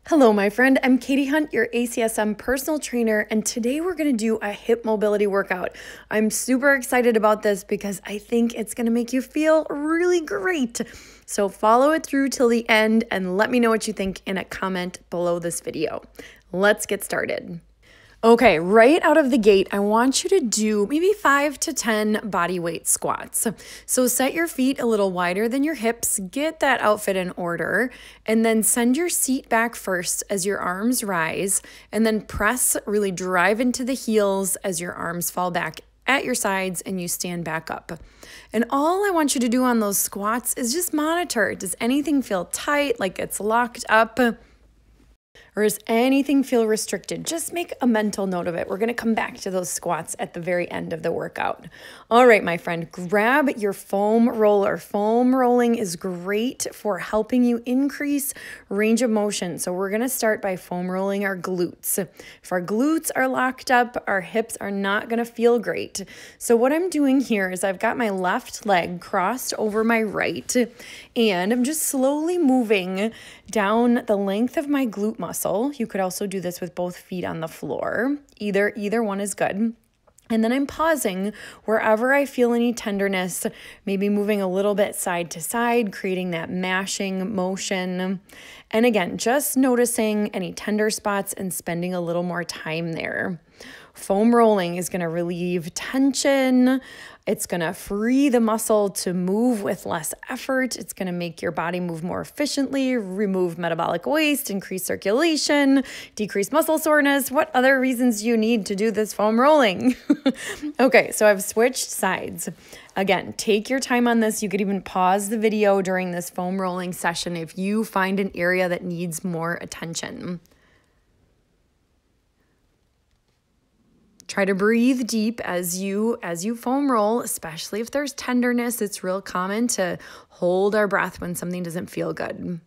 Hello, my friend. I'm Katie Hunt, your ACSM personal trainer, and today we're going to do a hip mobility workout. I'm super excited about this because I think it's going to make you feel really great. So follow it through till the end and let me know what you think in a comment below this video. Let's get started. Okay, right out of the gate, I want you to do maybe 5 to 10 body weight squats. So set your feet a little wider than your hips, get that outfit in order, and then send your seat back first as your arms rise, and then press, really drive into the heels as your arms fall back at your sides and you stand back up. And all I want you to do on those squats is just monitor. Does anything feel tight, like it's locked up? Or does anything feel restricted? Just make a mental note of it. We're going to come back to those squats at the very end of the workout. All right, my friend, grab your foam roller. Foam rolling is great for helping you increase range of motion. So we're going to start by foam rolling our glutes. If our glutes are locked up, our hips are not going to feel great. So what I'm doing here is I've got my left leg crossed over my right, and I'm just slowly moving down the length of my glute muscle. You could also do this with both feet on the floor. Either one is good. And then I'm pausing wherever I feel any tenderness, maybe moving a little bit side to side, creating that mashing motion. And again, just noticing any tender spots and spending a little more time there. Foam rolling is going to relieve tension. It's going to free the muscle to move with less effort. It's going to make your body move more efficiently, remove metabolic waste, increase circulation, decrease muscle soreness. What other reasons do you need to do this foam rolling? Okay, so I've switched sides. Again, take your time on this. You could even pause the video during this foam rolling session if you find an area that needs more attention. Try to breathe deep as you foam roll, especially if there's tenderness. It's real common to hold our breath when something doesn't feel good.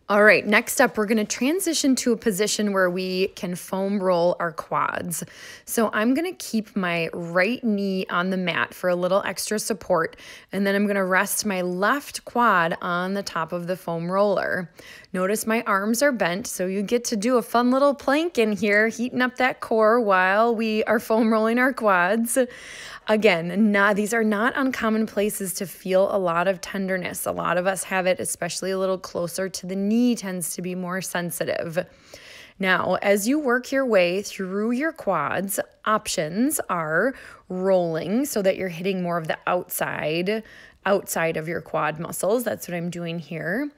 All right, next up, we're going to transition to a position where we can foam roll our quads. So I'm going to keep my right knee on the mat for a little extra support, and then I'm going to rest my left quad on the top of the foam roller. Notice my arms are bent, so you get to do a fun little plank in here, heating up that core while we are foam rolling our quads. Again, these are not uncommon places to feel a lot of tenderness. A lot of us have it, especially a little closer to the knee, tends to be more sensitive. Now, as you work your way through your quads, options are rolling so that you're hitting more of the outside of your quad muscles. That's what I'm doing here.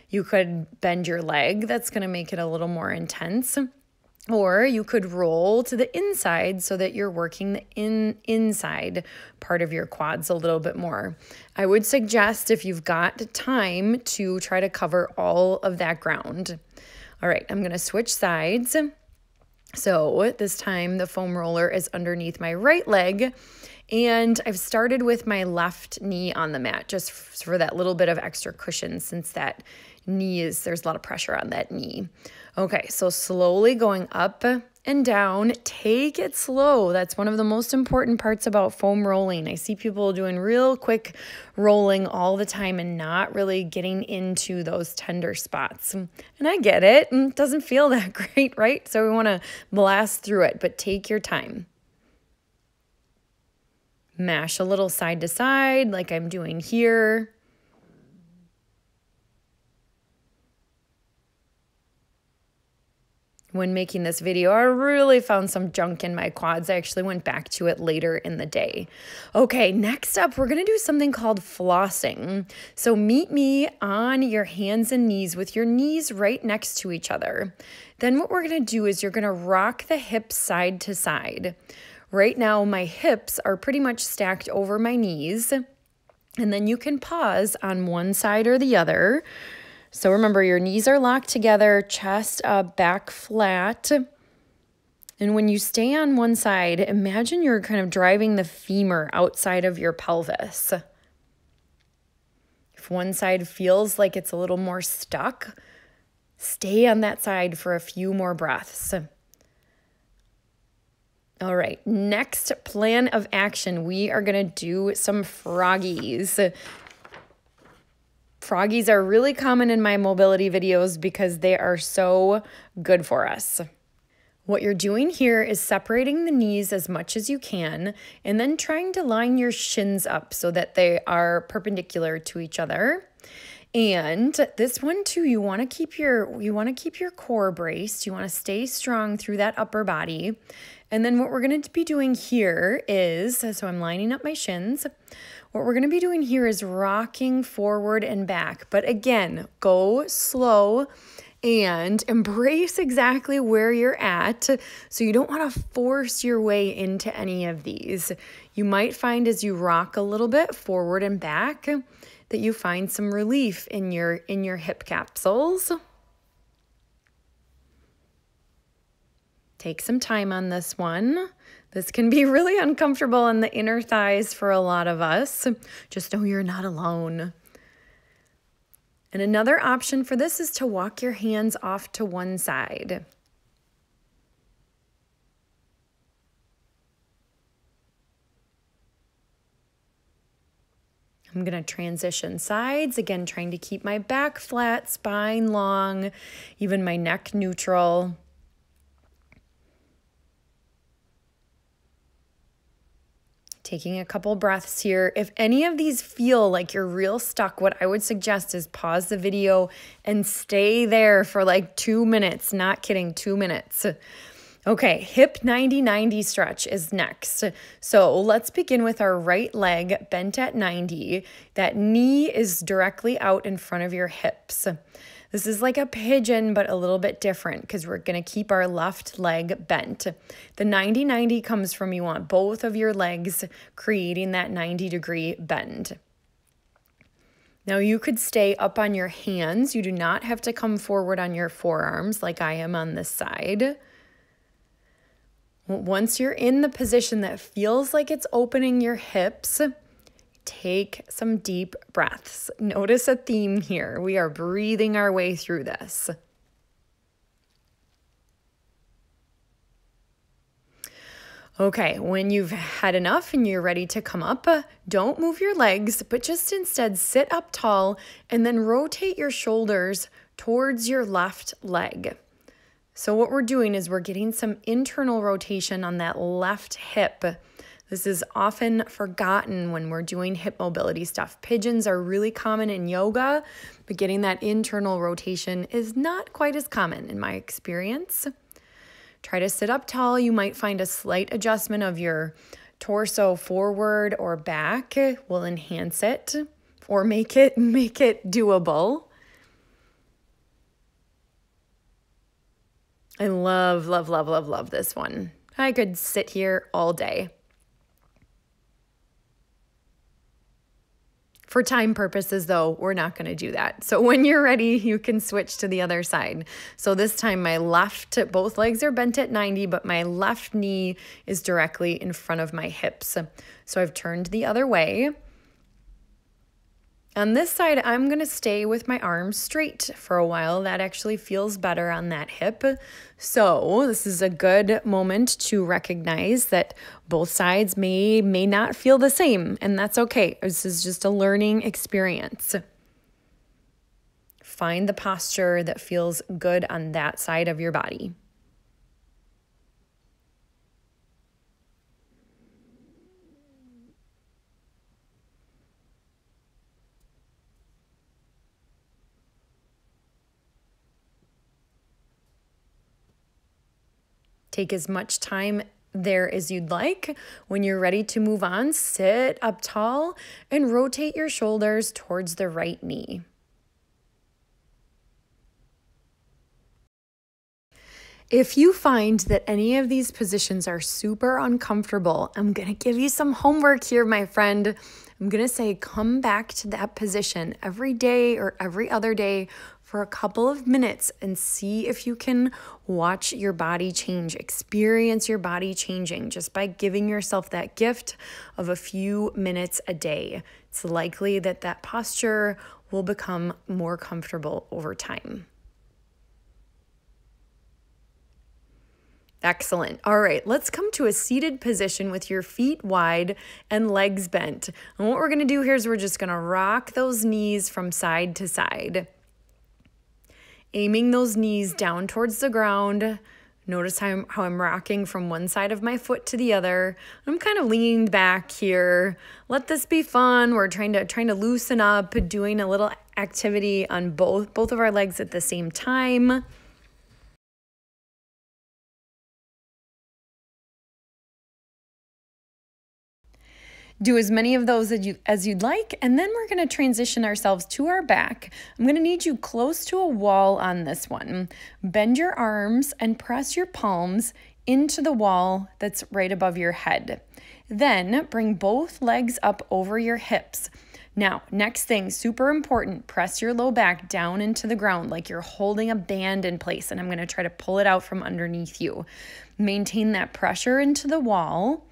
You could bend your leg. That's going to make it a little more intense. Or you could roll to the inside so that you're working the inside part of your quads a little bit more. I would suggest, if you've got time, to try to cover all of that ground. All right, I'm going to switch sides. So this time the foam roller is underneath my right leg, and I've started with my left knee on the mat just for that little bit of extra cushion, since that there's a lot of pressure on that knee. Okay, so slowly going up and down. Take it slow. That's one of the most important parts about foam rolling. I see people doing real quick rolling all the time and not really getting into those tender spots. And I get it. It doesn't feel that great, right? So we want to blast through it, but take your time. Mash a little side to side like I'm doing here. When making this video, I really found some junk in my quads. I actually went back to it later in the day. Okay, next up, we're gonna do something called flossing. So meet me on your hands and knees with your knees right next to each other. Then what we're gonna do is you're gonna rock the hips side to side. Right now, my hips are pretty much stacked over my knees, and then you can pause on one side or the other. So remember, your knees are locked together, chest up, back flat. And when you stay on one side, imagine you're kind of driving the femur outside of your pelvis. If one side feels like it's a little more stuck, stay on that side for a few more breaths. All right, next plan of action, we are gonna do some froggies. Froggies are really common in my mobility videos because they are so good for us. What you're doing here is separating the knees as much as you can and then trying to line your shins up so that they are perpendicular to each other. And this one too, you want to keep your core braced. You want to stay strong through that upper body. And then what we're going to be doing here is, so I'm lining up my shins. What we're going to be doing here is rocking forward and back. But again, go slow and embrace exactly where you're at. So you don't want to force your way into any of these. You might find as you rock a little bit forward and back that you find some relief in your hip capsules. Take some time on this one. This can be really uncomfortable in the inner thighs for a lot of us. Just know you're not alone. And another option for this is to walk your hands off to one side. I'm going to transition sides, again, trying to keep my back flat, spine long, even my neck neutral. Taking a couple breaths here. If any of these feel like you're real stuck, what I would suggest is pause the video and stay there for like 2 minutes. Not kidding, 2 minutes. Okay, hip 90-90 stretch is next. So let's begin with our right leg bent at 90. That knee is directly out in front of your hips. This is like a pigeon, but a little bit different because we're going to keep our left leg bent. The 90-90 comes from you want both of your legs creating that 90-degree bend. Now you could stay up on your hands. You do not have to come forward on your forearms like I am on this side. Once you're in the position that feels like it's opening your hips, take some deep breaths. Notice a theme here. We are breathing our way through this. Okay, when you've had enough and you're ready to come up, don't move your legs, but just instead sit up tall and then rotate your shoulders towards your left leg. So what we're doing is we're getting some internal rotation on that left hip. This is often forgotten when we're doing hip mobility stuff. Pigeons are really common in yoga, but getting that internal rotation is not quite as common in my experience. Try to sit up tall. You might find a slight adjustment of your torso forward or back will enhance it or make it doable. I love, love, love, love, love this one. I could sit here all day. For time purposes, though, we're not going to do that. So when you're ready, you can switch to the other side. So this time my both legs are bent at 90, but my left knee is directly in front of my hips. So I've turned the other way. On this side, I'm going to stay with my arms straight for a while. That actually feels better on that hip. So this is a good moment to recognize that both sides may not feel the same, and that's okay. This is just a learning experience. Find the posture that feels good on that side of your body. Take as much time there as you'd like. When you're ready to move on, sit up tall and rotate your shoulders towards the right knee. If you find that any of these positions are super uncomfortable, I'm going to give you some homework here, my friend. I'm going to say come back to that position every day or every other day for a couple of minutes and see if you can watch your body change, experience your body changing just by giving yourself that gift of a few minutes a day. It's likely that that posture will become more comfortable over time. Excellent. All right, let's come to a seated position with your feet wide and legs bent. And what we're gonna do here is we're just gonna rock those knees from side to side. Aiming those knees down towards the ground. Notice how I'm rocking from one side of my foot to the other. I'm kind of leaned back here. Let this be fun. We're trying to loosen up, doing a little activity on both of our legs at the same time. Do as many of those as you'd like, and then we're gonna transition ourselves to our back. I'm gonna need you close to a wall on this one. Bend your arms and press your palms into the wall that's right above your head. Then bring both legs up over your hips. Now, next thing, super important, press your low back down into the ground like you're holding a band in place, and I'm gonna try to pull it out from underneath you. Maintain that pressure into the wall.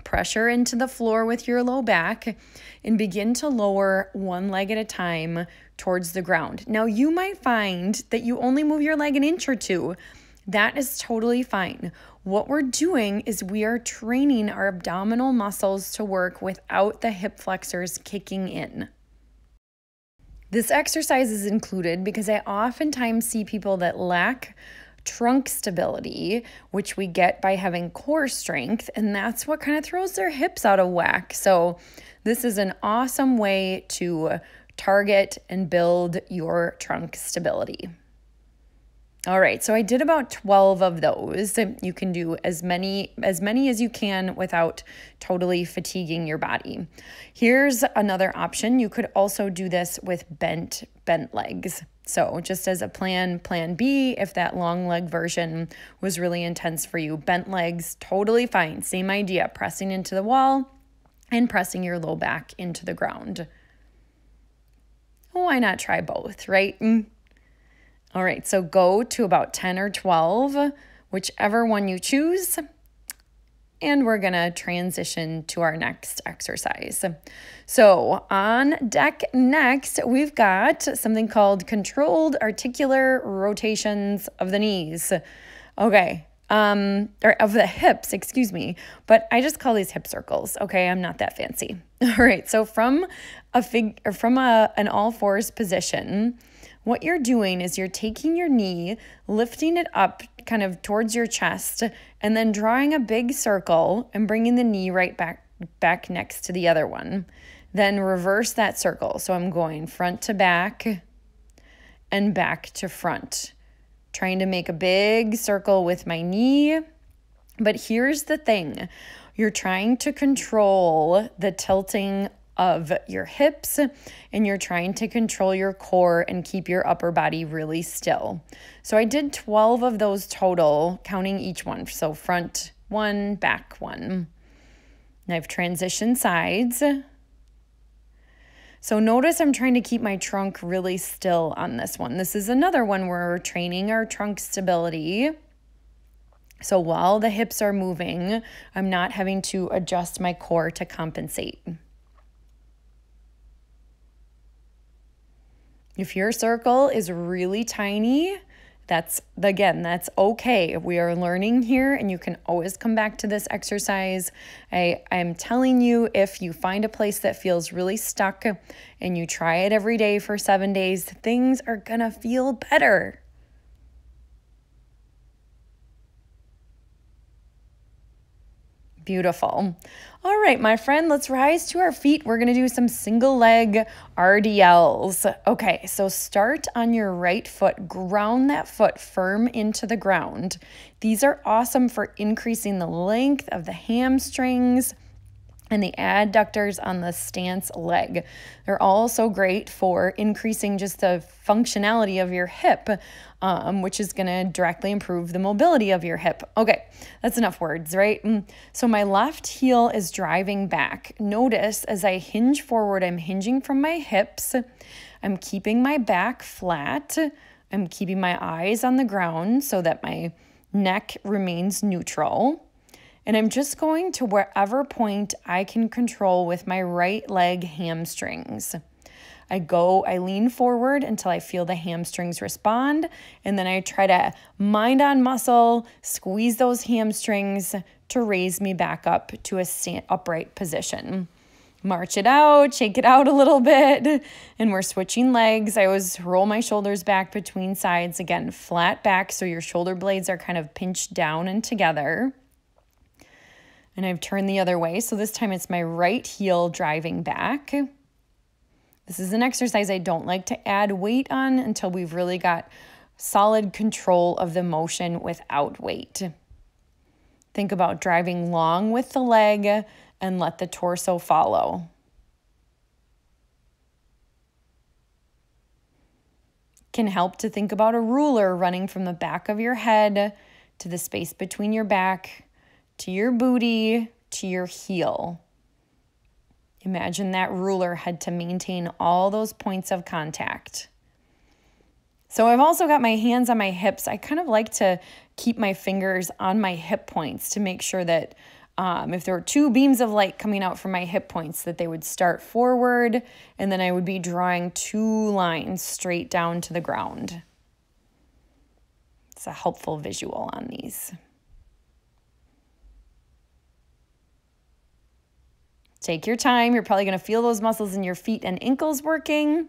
Pressure into the floor with your low back and begin to lower one leg at a time towards the ground. Now, you might find that you only move your leg an inch or two. That is totally fine. What we're doing is we are training our abdominal muscles to work without the hip flexors kicking in. This exercise is included because I oftentimes see people that lack trunk stability, which we get by having core strength, and that's what kind of throws their hips out of whack. So this is an awesome way to target and build your trunk stability. All right, so I did about 12 of those. You can do as many as you can without totally fatiguing your body. Here's another option. You could also do this with bent legs. So just as a plan B, if that long leg version was really intense for you, bent legs, totally fine. Same idea, pressing into the wall and pressing your low back into the ground. Why not try both, right? All right, so go to about 10 or 12, whichever one you choose, and we're gonna transition to our next exercise. So on deck next, we've got something called controlled articular rotations of the knees. Okay, or of the hips, excuse me, but I just call these hip circles. Okay, I'm not that fancy. All right, so from an all fours position, what you're doing is you're taking your knee, lifting it up kind of towards your chest, and then drawing a big circle and bringing the knee right back next to the other one. Then reverse that circle. So I'm going front to back and back to front, trying to make a big circle with my knee. But here's the thing. You're trying to control the tilting of your hips, and you're trying to control your core and keep your upper body really still. So I did 12 of those total, counting each one. So front one, back one. And I've transitioned sides. So notice I'm trying to keep my trunk really still on this one. This is another one where we're training our trunk stability. So while the hips are moving, I'm not having to adjust my core to compensate. If your circle is really tiny, that's okay. We are learning here, and you can always come back to this exercise. I'm telling you, if you find a place that feels really stuck and you try it every day for 7 days, things are gonna feel better. Beautiful. All right, my friend, let's rise to our feet. We're going to do some single leg RDLs. Okay, so start on your right foot. Ground that foot firm into the ground. These are awesome for increasing the length of the hamstrings and the adductors on the stance leg. They're also great for increasing just the functionality of your hip, which is gonna directly improve the mobility of your hip. Okay, that's enough words, right? So my left heel is driving back. Notice as I hinge forward, I'm hinging from my hips. I'm keeping my back flat. I'm keeping my eyes on the ground so that my neck remains neutral. And I'm just going to wherever point I can control with my right leg hamstrings. I lean forward until I feel the hamstrings respond, and then I try to mind on muscle, squeeze those hamstrings to raise me back up to a upright position. March it out, shake it out a little bit, and we're switching legs. I always roll my shoulders back between sides, again, flat back, so your shoulder blades are kind of pinched down and together. And I've turned the other way, so this time it's my right heel driving back. This is an exercise I don't like to add weight on until we've really got solid control of the motion without weight. Think about driving long with the leg and let the torso follow. Can help to think about a ruler running from the back of your head to the space between your back, to your booty, to your heel. Imagine that ruler had to maintain all those points of contact. So I've also got my hands on my hips. I kind of like to keep my fingers on my hip points to make sure that if there were two beams of light coming out from my hip points, that they would start forward, and then I would be drawing two lines straight down to the ground. It's a helpful visual on these. Take your time. You're probably going to feel those muscles in your feet and ankles working.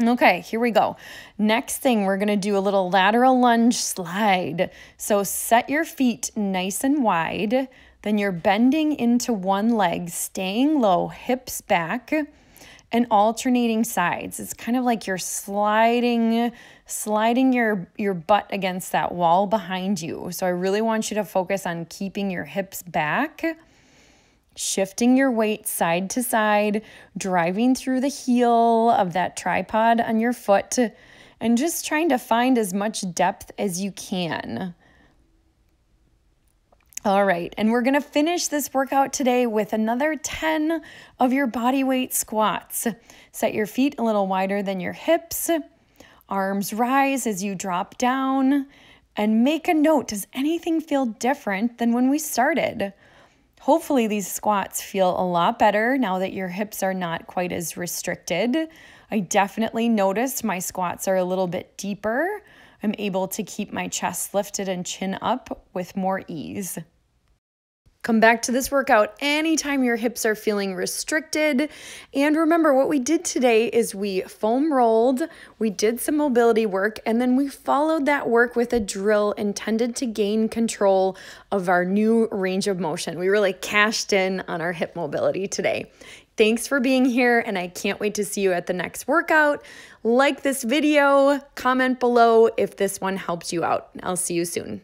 Okay, here we go. Next thing, we're going to do a little lateral lunge slide. So set your feet nice and wide. Then you're bending into one leg, staying low, hips back, and alternating sides. It's kind of like you're sliding your butt against that wall behind you. So I really want you to focus on keeping your hips back, shifting your weight side to side, driving through the heel of that tripod on your foot, and just trying to find as much depth as you can. All right, and we're gonna finish this workout today with another 10 of your body weight squats. Set your feet a little wider than your hips, arms rise as you drop down, and make a note, does anything feel different than when we started? Hopefully these squats feel a lot better now that your hips are not quite as restricted. I definitely noticed my squats are a little bit deeper. I'm able to keep my chest lifted and chin up with more ease. Come back to this workout anytime your hips are feeling restricted. And remember, what we did today is we foam rolled, we did some mobility work, and then we followed that work with a drill intended to gain control of our new range of motion. We really cashed in on our hip mobility today. Thanks for being here, and I can't wait to see you at the next workout. Like this video, comment below if this one helps you out. I'll see you soon.